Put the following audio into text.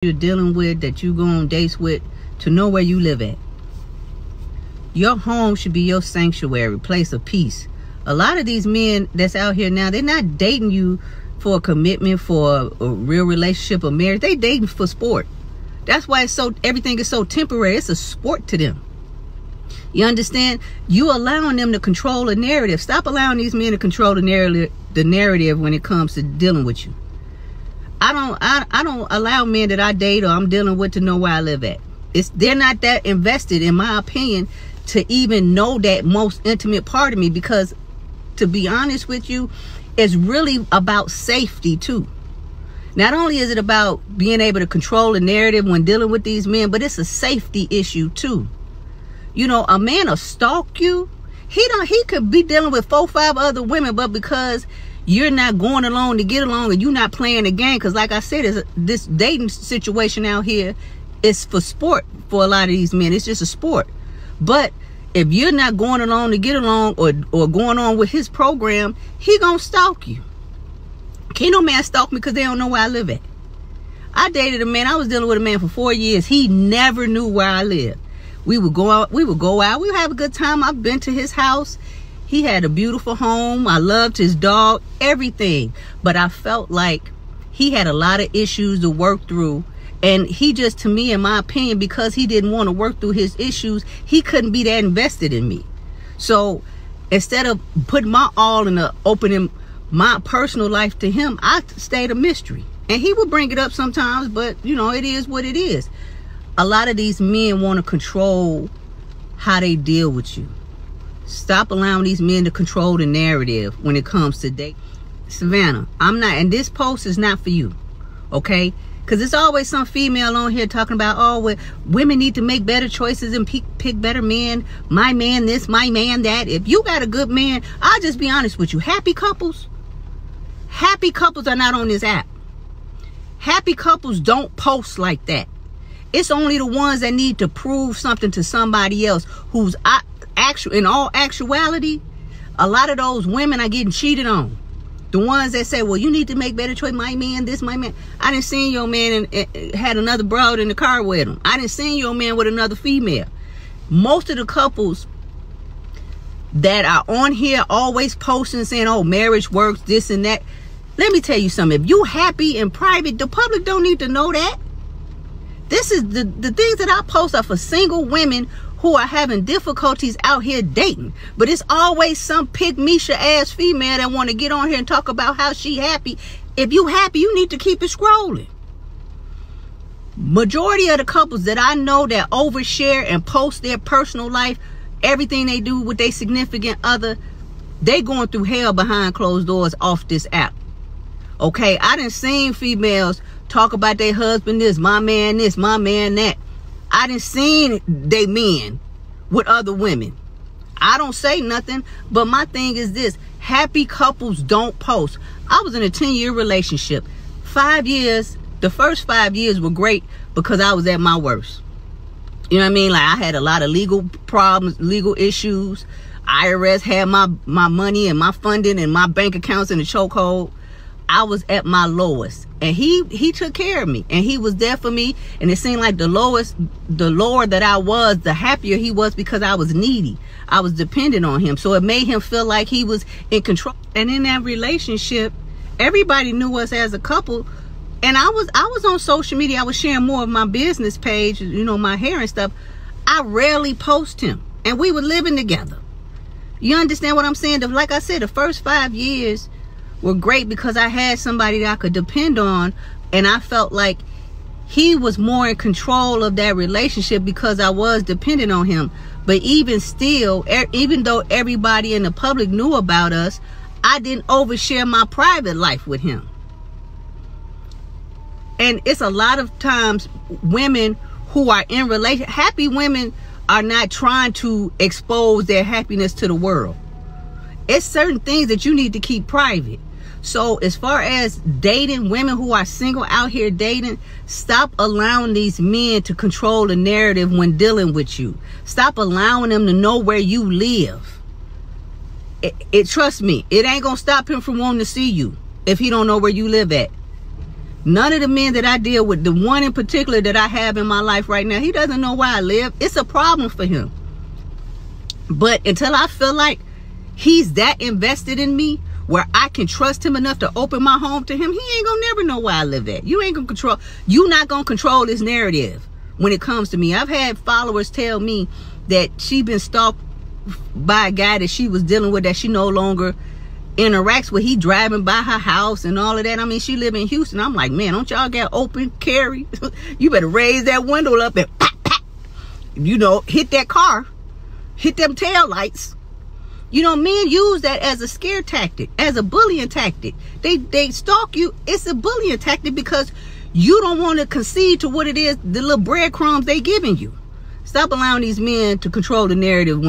you're dealing with, that you go on dates with, to know where you live at. Your home should be your sanctuary, place of peace. A lot of these men that's out here now, they're not dating you for a commitment, for a real relationship or marriage. They dating for sport. That's why everything is so temporary. It's a sport to them. You understand? You allowing them to control a narrative. Stop allowing these men to control the narrative when it comes to dealing with you. I don't allow men that I date or I'm dealing with to know where I live at. They're not that invested, in my opinion, to even know that most intimate part of me, because to be honest with you, it's really about safety too. Not only is it about being able to control the narrative when dealing with these men, but it's a safety issue too. You know, a man will stalk you. He could be dealing with 4 or 5 other women, but because you're not going along to get along and you're not playing the game, because like I said, this dating situation out here is for sport for a lot of these men. It's just a sport. But if you're not going along to get along or going on with his program, he gonna stalk you. Can't no man stalk me because they don't know where I live at. I dated a man. I was dealing with a man for 4 years. He never knew where I lived. We would go out. We would have a good time. I've been to his house. He had a beautiful home. I loved his dog, everything. But I felt like he had a lot of issues to work through. And he just, to me, in my opinion, because he didn't want to work through his issues, he couldn't be that invested in me. So instead of putting my all into opening my personal life to him, I stayed a mystery. And he would bring it up sometimes, but, you know, it is what it is. A lot of these men want to control how they deal with you. Stop allowing these men to control the narrative when it comes to dating. Savannah, I'm not, and this post is not for you, okay? Because there's always some female on here talking about, oh, well, women need to make better choices and pick better men. My man this, my man that. If you got a good man, I'll just be honest with you. Happy couples are not on this app. Happy couples don't post like that. It's only the ones that need to prove something to somebody else who's in all actuality, a lot of those women are getting cheated on. The ones that say, well, you need to make better choice. My man, this, my man. I didn't see your man and had another broad in the car with him. I didn't see your man with another female. Most of the couples that are on here always posting saying, oh, marriage works, this and that. Let me tell you something. If you happy in private, the public don't need to know that. This is the things that I post are for single women who are having difficulties out here dating. But it's always some pygmisha ass female that want to get on here and talk about how she happy. If you happy, you need to keep it scrolling. Majority of the couples that I know that overshare and post their personal life, everything they do with their significant other, they going through hell behind closed doors off this app. Okay, I done seen females talk about their husband this, my man that. I done seen they men with other women. I don't say nothing, but my thing is this. Happy couples don't post. I was in a 10-year relationship. 5 years, the first 5 years were great because I was at my worst. You know what I mean? Like, I had a lot of legal problems, legal issues. IRS had my money and my funding and my bank accounts in the chokehold. I was at my lowest, and he took care of me, and he was there for me. And it seemed like the lower that I was, the happier he was, because I was needy. I was dependent on him, so it made him feel like he was in control. And in that relationship, everybody knew us as a couple. And I was on social media. I was sharing more of my business page, you know, my hair and stuff. I rarely post him, and we were living together. You understand what I'm saying? Like I said, the first 5 years were great because I had somebody that I could depend on, and I felt like he was more in control of that relationship because I was dependent on him. But even still, even though everybody in the public knew about us, I didn't overshare my private life with him. And it's a lot of times women who are in relationships, happy women are not trying to expose their happiness to the world. It's certain things that you need to keep private. So as far as dating, women who are single out here dating, stop allowing these men to control the narrative when dealing with you. Stop allowing them to know where you live. Trust me, it ain't gonna stop him from wanting to see you if he don't know where you live at. None of the men that I deal with, the one in particular that I have in my life right now, he doesn't know where I live. It's a problem for him. But until I feel like he's that invested in me, where I can trust him enough to open my home to him, he ain't gonna never know where I live at. You ain't gonna control, you not gonna control this narrative when it comes to me. I've had followers tell me that she been stalked by a guy that she was dealing with that she no longer interacts with. He driving by her house and all of that. I mean, she live in Houston. I'm like, man, don't y'all get open carry? You better raise that window up and pop, pop, you know, hit that car, hit them tail lights. You know, men use that as a scare tactic, as a bullying tactic. They stalk you. It's a bullying tactic because you don't want to concede to what it is, the little breadcrumbs they giving you. Stop allowing these men to control the narrative when